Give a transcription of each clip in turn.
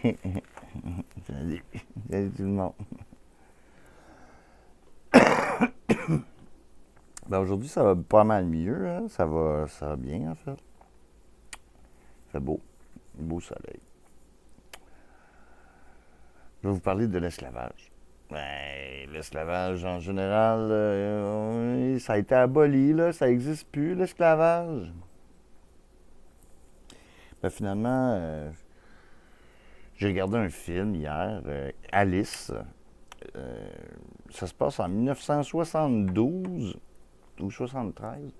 Salut. Salut tout le monde. Ben aujourd'hui, ça va pas mal mieux, hein. Ça va bien, en fait. Il fait beau. Beau soleil. Je vais vous parler de l'esclavage. Ben, l'esclavage, en général, ça a été aboli, là. Ça n'existe plus, l'esclavage. Ben, finalement, j'ai regardé un film hier, Alice. Euh, Ça se passe en 1972 ou 73.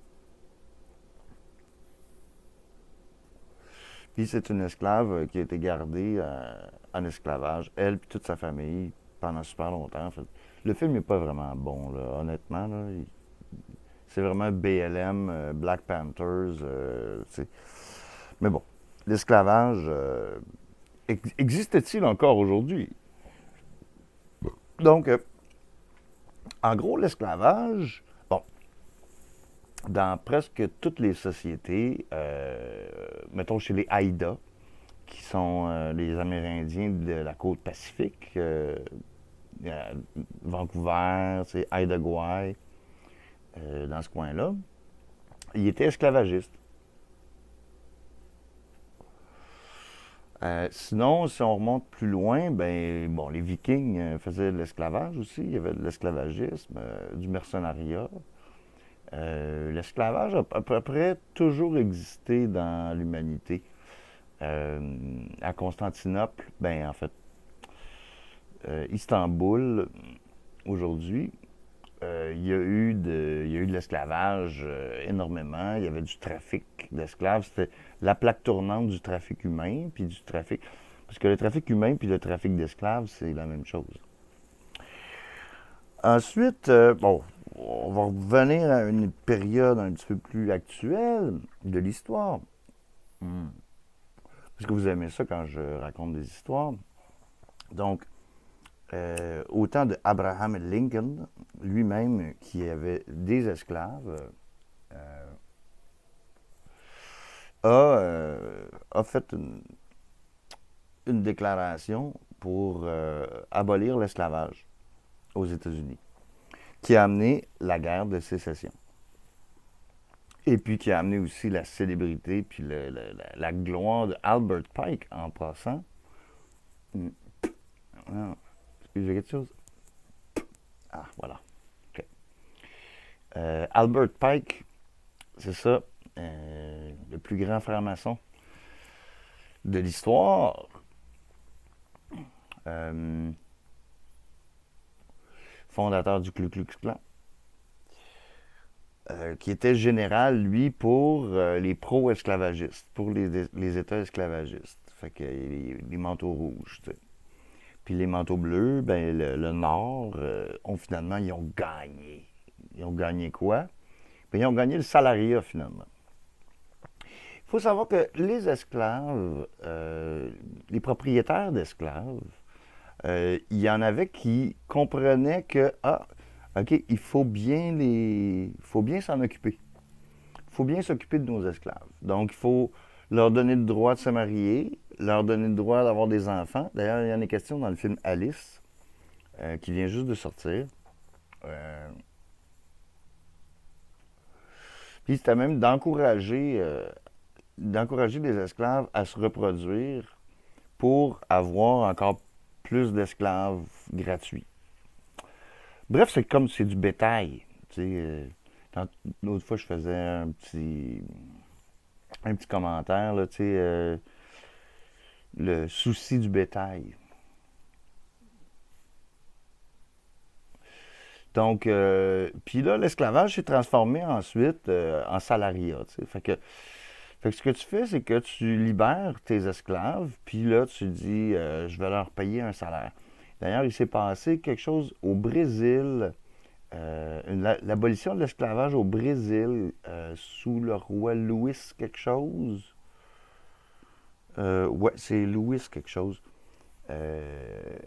Puis c'est une esclave qui a été gardée en esclavage, elle et toute sa famille, pendant super longtemps. En fait. Le film n'est pas vraiment bon, là, honnêtement. Là. C'est vraiment BLM, Black Panthers. Mais bon, l'esclavage existe-t-il encore aujourd'hui? Donc, en gros, l'esclavage, bon, dans presque toutes les sociétés, mettons chez les Haïda, qui sont les Amérindiens de la côte Pacifique, Vancouver, Haida Gwaii, dans ce coin-là, ils étaient esclavagistes. Sinon, si on remonte plus loin, ben bon, les Vikings faisaient de l'esclavage aussi. Il y avait de l'esclavagisme, du mercenariat. L'esclavage a à peu près toujours existé dans l'humanité. À Constantinople, ben en fait, Istanbul, aujourd'hui, il y a eu de l'esclavage énormément. Il y avait du trafic d'esclaves. C'était la plaque tournante du trafic humain, puis du trafic. Parce que le trafic humain puis le trafic d'esclaves, c'est la même chose. Ensuite, bon, on va revenir à une période un petit peu plus actuelle de l'histoire. Hmm. Parce que vous aimez ça quand je raconte des histoires. Donc, au temps de Abraham Lincoln, lui-même qui avait des esclaves, euh, a fait une déclaration pour abolir l'esclavage aux États-Unis, qui a amené la guerre de sécession. Et puis qui a amené aussi la célébrité puis la gloire de Albert Pike en passant. Ah, excusez quelque chose. Ah, voilà. Okay. Albert Pike, c'est ça, le plus grand franc-maçon de l'histoire. Euh, Fondateur du Ku Klux Klan. Qui était général, lui, pour les pro-esclavagistes, pour les États esclavagistes. Fait que les manteaux rouges, tu sais. Puis les manteaux bleus, ben le Nord, ils ont gagné. Ils ont gagné quoi? Ben, ils ont gagné le salariat, finalement. Il faut savoir que les esclaves, les propriétaires d'esclaves, il y en avait qui comprenaient que, ah, OK, il faut bien s'en occuper. Il faut bien s'occuper de nos esclaves. Donc, il faut leur donner le droit de se marier, leur donner le droit d'avoir des enfants. D'ailleurs, il y en a question dans le film Alice, qui vient juste de sortir. Euh, Puis c'était même d'encourager les esclaves à se reproduire pour avoir encore plus d'esclaves gratuits. Bref, c'est comme c'est du bétail. Tu sais, l'autre fois, je faisais un petit commentaire, là, tu sais, le souci du bétail. Donc, puis là, l'esclavage s'est transformé ensuite en salariat. Tu sais. Fait que ce que tu fais, c'est que tu libères tes esclaves, puis là, tu dis, je vais leur payer un salaire. D'ailleurs, il s'est passé quelque chose au Brésil, l'abolition de l'esclavage au Brésil sous le roi Louis quelque chose. Ouais, c'est Louis quelque chose. Euh,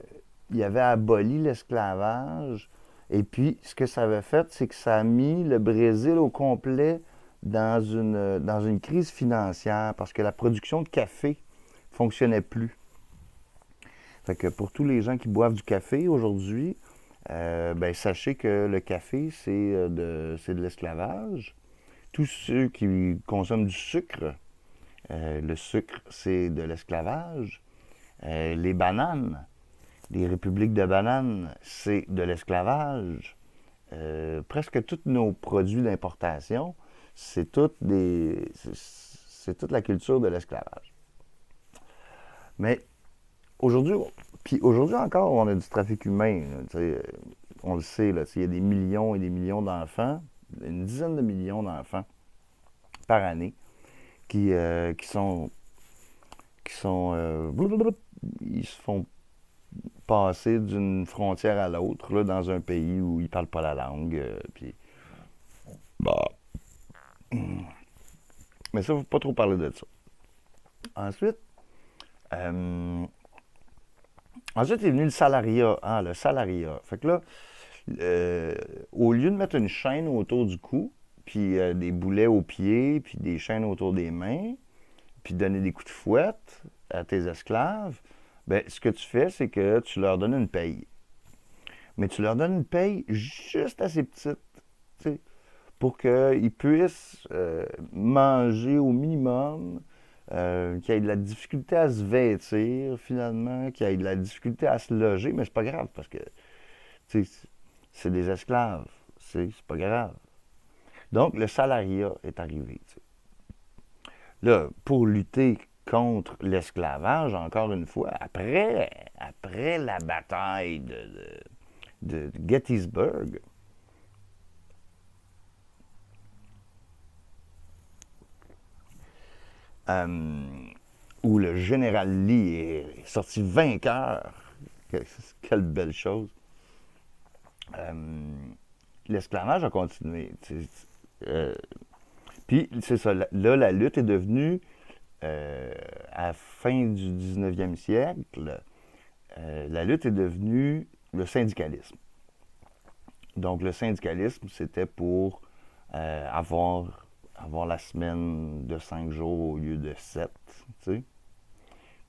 il avait aboli l'esclavage. Et puis, ce que ça avait fait, c'est que ça a mis le Brésil au complet dans une crise financière parce que la production de café fonctionnait plus. Fait que pour tous les gens qui boivent du café aujourd'hui, ben, sachez que le café, c'est de l'esclavage. Tous ceux qui consomment du sucre, le sucre, c'est de l'esclavage. Les bananes, les républiques de bananes, c'est de l'esclavage. Presque tous nos produits d'importation, c'est toute la culture de l'esclavage. Mais aujourd'hui, puis aujourd'hui encore, on a du trafic humain. On le sait, là, il y a des millions et des millions d'enfants, une dizaine de millions d'enfants par année qui ils se font passer d'une frontière à l'autre là, dans un pays où ils parlent pas la langue. Puis, bah. Mais ça, faut pas trop parler de ça. Ensuite, euh, ensuite est venu le salariat. Ah, le salariat. Fait que là, au lieu de mettre une chaîne autour du cou, puis des boulets aux pieds, puis des chaînes autour des mains, puis donner des coups de fouette à tes esclaves, ben, ce que tu fais, c'est que tu leur donnes une paye. Mais tu leur donnes une paye juste assez petite, tu sais, pour qu'ils puissent manger au minimum, qu'ils aient de la difficulté à se vêtir, finalement, qu'ils aient de la difficulté à se loger, mais c'est pas grave, parce que, tu sais, c'est des esclaves, c'est pas grave. Donc, le salariat est arrivé, tu sais. Là, pour lutter contre l'esclavage, encore une fois, après la bataille de Gettysburg, euh, où le général Lee est sorti vainqueur, quelle belle chose, euh, l'esclavage a continué. Euh, Puis, c'est ça, là, la lutte est devenue, à la fin du 19e siècle, la lutte est devenue le syndicalisme. Donc, le syndicalisme, c'était pour avoir la semaine de 5 jours au lieu de 7, tu sais.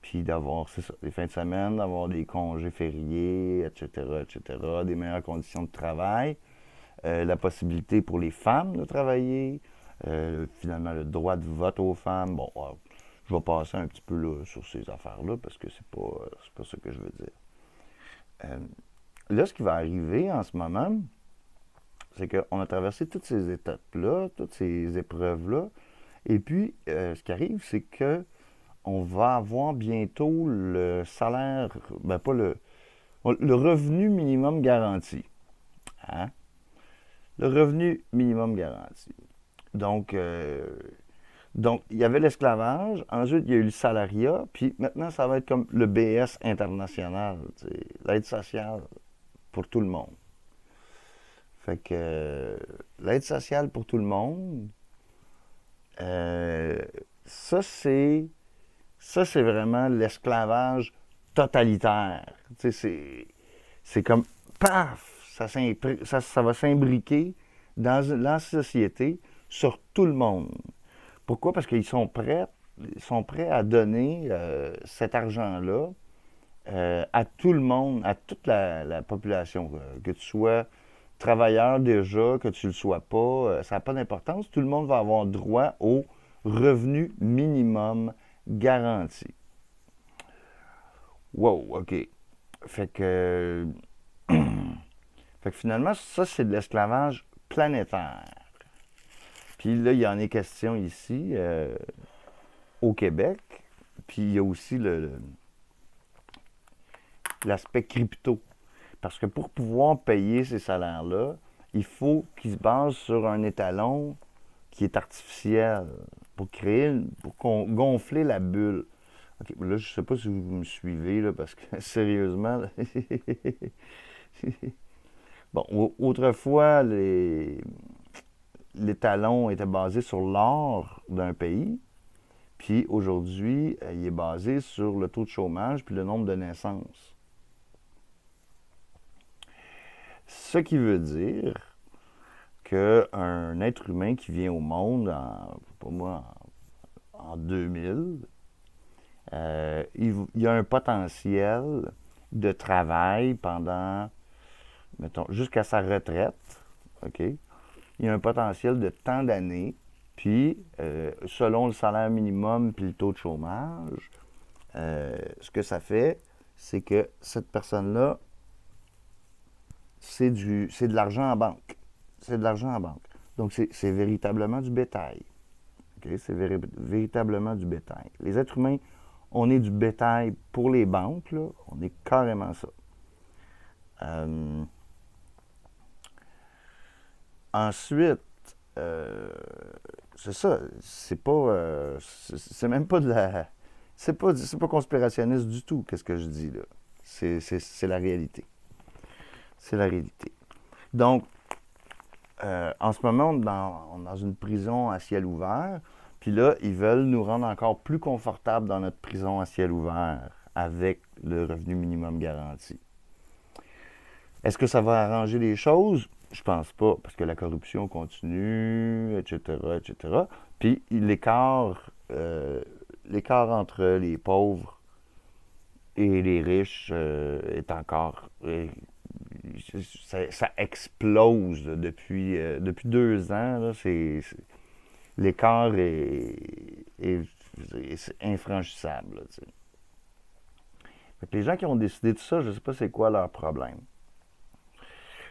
Puis d'avoir, c'est ça, des fins de semaine, d'avoir des congés fériés, etc., etc., des meilleures conditions de travail, la possibilité pour les femmes de travailler, finalement le droit de vote aux femmes. Bon, je vais passer un petit peu là, sur ces affaires-là parce que c'est pas ce que je veux dire. Euh, Là, ce qui va arriver en ce moment, c'est qu'on a traversé toutes ces étapes-là, toutes ces épreuves-là, et puis ce qui arrive, c'est que on va avoir bientôt le salaire, ben pas le revenu minimum garanti. Hein? Le revenu minimum garanti. Donc, il y avait l'esclavage, ensuite il y a eu le salariat, puis maintenant ça va être comme le BS international, l'aide sociale pour tout le monde. Fait que l'aide sociale pour tout le monde, euh, ça c'est vraiment l'esclavage totalitaire. C'est comme paf, ça va s'imbriquer dans la société sur tout le monde. Pourquoi? Parce ils sont prêts à donner cet argent-là à tout le monde, à toute la population. Que tu sois travailleur déjà, que tu ne le sois pas, ça n'a pas d'importance. Tout le monde va avoir droit au revenu minimum garanti. Wow, OK. Fait que, fait que finalement, ça, c'est de l'esclavage planétaire. Puis là, il y en est question ici, au Québec. Puis il y a aussi l'aspect crypto. Parce que pour pouvoir payer ces salaires-là, il faut qu'ils se basent sur un étalon qui est artificiel pour gonfler la bulle. Ok, là, je sais pas si vous me suivez, là, parce que sérieusement, là, bon, autrefois, les talons étaient basés sur l'or d'un pays, puis aujourd'hui, il est basé sur le taux de chômage puis le nombre de naissances. Ce qui veut dire qu'un être humain qui vient au monde, pas moi, en 2000, il y a un potentiel de travail pendant, mettons, jusqu'à sa retraite, OK? Il y a un potentiel de tant d'années, puis selon le salaire minimum puis le taux de chômage, ce que ça fait, c'est que cette personne-là, c'est de l'argent en banque. C'est de l'argent en banque. Donc, c'est véritablement du bétail. Okay? C'est véritablement du bétail. Les êtres humains, on est du bétail pour les banques, là. On est carrément ça. Ensuite, c'est ça. C'est même pas de la. C'est pas conspirationniste du tout, qu'est-ce que je dis là. C'est la réalité. C'est la réalité. Donc, en ce moment, on est dans une prison à ciel ouvert. Puis là, ils veulent nous rendre encore plus confortables dans notre prison à ciel ouvert avec le revenu minimum garanti. Est-ce que ça va arranger les choses? Je pense pas, parce que la corruption continue, etc., etc. Puis l'écart entre les pauvres et les riches est encore... ça explose là, depuis 2 ans. Là, l'écart est infranchissable. Là, fait que les gens qui ont décidé de ça, je ne sais pas c'est quoi leur problème.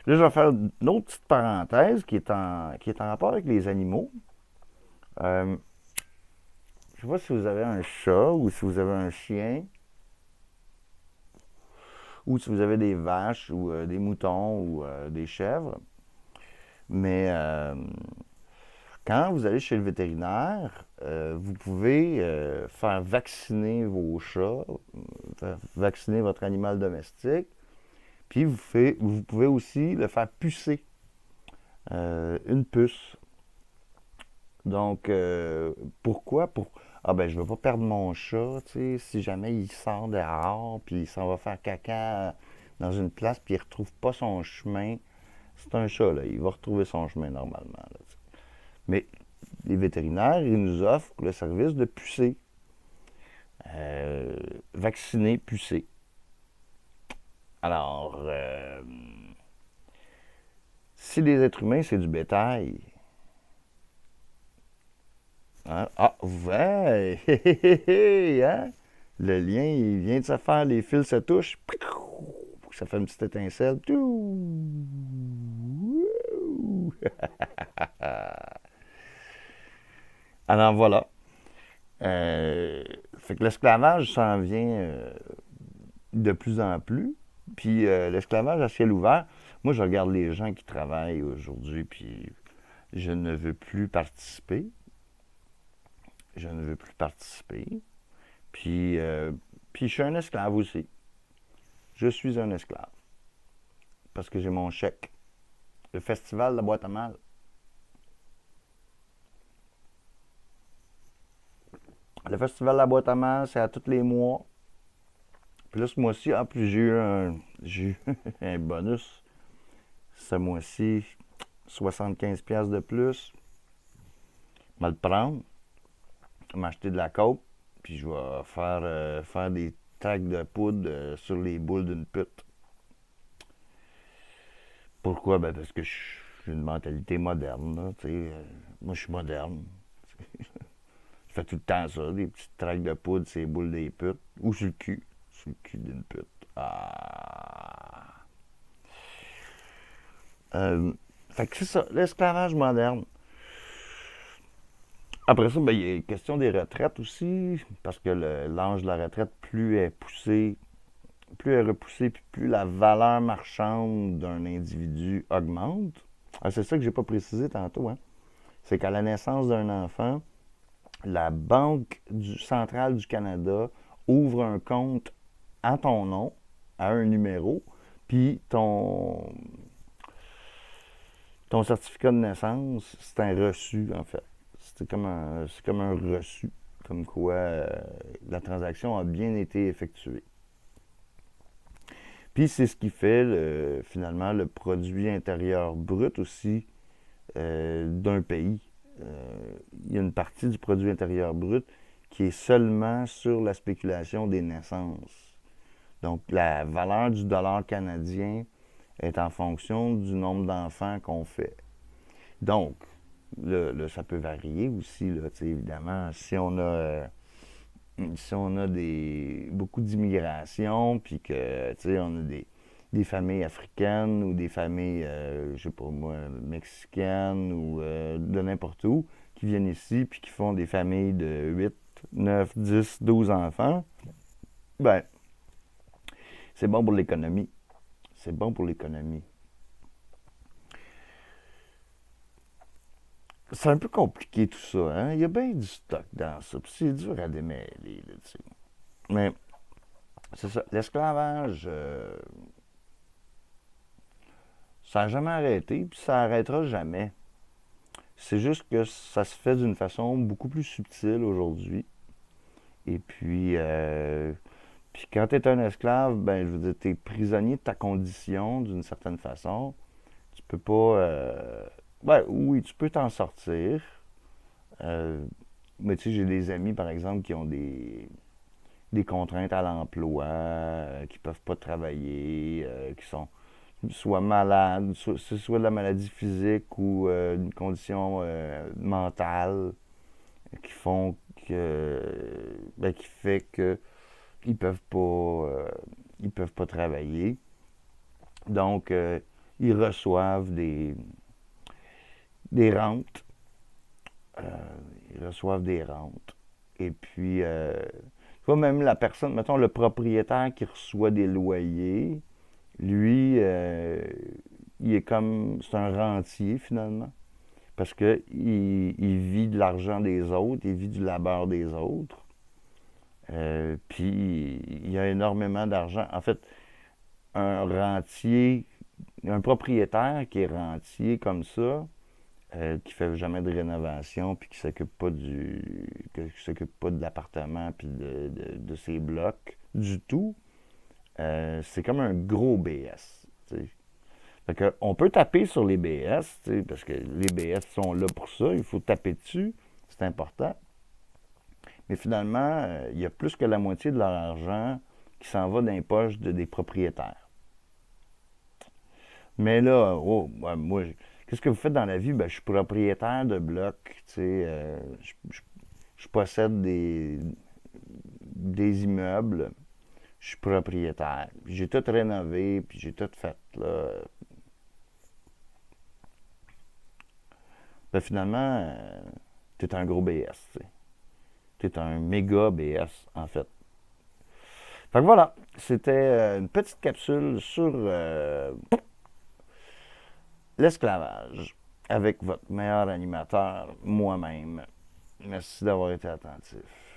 Là, je vais faire une autre petite parenthèse qui est en rapport avec les animaux. Je ne sais pas si vous avez un chat ou si vous avez un chien ou si vous avez des vaches ou des moutons ou des chèvres. Mais quand vous allez chez le vétérinaire, vous pouvez faire vacciner vos chats, vacciner votre animal domestique, puis vous pouvez aussi le faire pucer, une puce. Donc, pourquoi? Ah ben, je veux pas perdre mon chat, tu sais, si jamais il sort dehors, puis il s'en va faire caca dans une place, puis il retrouve pas son chemin. C'est un chat, là, il va retrouver son chemin normalement, là, tu sais. Mais les vétérinaires, ils nous offrent le service de pucer. Vacciner, pucer. Alors, si les êtres humains, c'est du bétail, hein? Ah, ouais! Hein? Le lien, il vient de se faire, les fils se touchent, ça fait une petite étincelle. Alors voilà. Fait que l'esclavage s'en vient de plus en plus. Puis l'esclavage à ciel ouvert, moi je regarde les gens qui travaillent aujourd'hui, puis je ne veux plus participer. Je ne veux plus participer. Puis je suis un esclave aussi. Je suis un esclave. Parce que j'ai mon chèque. Le festival de la boîte à mal. Le festival de la boîte à mal, c'est à tous les mois. Puis là, ce mois-ci, en plus, j'ai eu un bonus. Ce mois-ci, 75$ de plus. Je vais le prendre. Je vais m'acheter de la coke. Puis je vais faire des tracts de poudre sur les boules d'une pute. Pourquoi? Ben parce que j'ai une mentalité moderne. Là, moi, je suis moderne. Je fais tout le temps ça, des petites tracts de poudre sur les boules des putes. Ou sur le cul. Sur le cul d'une pute. Ah. Fait que c'est ça, l'esclavage moderne. Après ça, ben, il y a question des retraites aussi, parce que l'âge de la retraite, plus est repoussé, puis plus la valeur marchande d'un individu augmente. Ah, c'est ça que j'ai pas précisé tantôt, hein. C'est qu'à la naissance d'un enfant, la Banque centrale du Canada ouvre un compte à ton nom, à un numéro, puis ton certificat de naissance, c'est un reçu, en fait. C'est comme un reçu, comme quoi la transaction a bien été effectuée. Puis c'est ce qui fait finalement le produit intérieur brut aussi d'un pays. Il y a une partie du produit intérieur brut qui est seulement sur la spéculation des naissances. Donc, la valeur du dollar canadien est en fonction du nombre d'enfants qu'on fait. Donc, là, ça peut varier aussi, là, évidemment. Si on a beaucoup d'immigration, puis que, on a des familles africaines ou des familles, je sais pas moi, mexicaines ou de n'importe où, qui viennent ici, puis qui font des familles de 8, 9, 10, 12 enfants, ben, c'est bon pour l'économie. C'est bon pour l'économie. C'est un peu compliqué tout ça, hein? Il y a bien du stock dans ça, puis c'est dur à démêler, là, tu sais. Mais c'est ça, l'esclavage, ça n'a jamais arrêté, puis ça n'arrêtera jamais. C'est juste que ça se fait d'une façon beaucoup plus subtile aujourd'hui. Et puis quand tu es un esclave, ben, je veux dire, tu es prisonnier de ta condition d'une certaine façon. Tu peux pas. Ben, oui, tu peux t'en sortir. Euh, mais tu sais, j'ai des amis, par exemple, qui ont des contraintes à l'emploi, qui peuvent pas travailler, qui sont soit malades, soit de la maladie physique ou une condition mentale qui font que, ben, qui fait que ils peuvent pas travailler. Donc, ils reçoivent des rentes. Euh, Ils reçoivent des rentes. Et puis, tu vois, même la personne, mettons le propriétaire qui reçoit des loyers, lui, il est comme, c'est un rentier finalement. Parce que il vit de l'argent des autres, il vit du labeur des autres. Puis il y a énormément d'argent. En fait, un rentier, un propriétaire qui est rentier comme ça, qui fait jamais de rénovation, puis qui s'occupe pas de l'appartement, puis de ses blocs du tout, c'est comme un gros BS. T'sais. Fait que, on peut taper sur les BS, parce que les BS sont là pour ça, il faut taper dessus, c'est important. Mais finalement, il y a plus que la moitié de leur argent qui s'en va dans les poches des propriétaires. Mais là, oh, moi, qu'est-ce que vous faites dans la vie? Ben, je suis propriétaire de blocs, je possède des immeubles, je suis propriétaire. J'ai tout rénové, puis j'ai tout fait, là. Ben, finalement, t'es un gros BS, tu sais. T'es un méga BS, en fait. Fait que voilà, c'était une petite capsule sur l'esclavage avec votre meilleur animateur, moi-même. Merci d'avoir été attentif.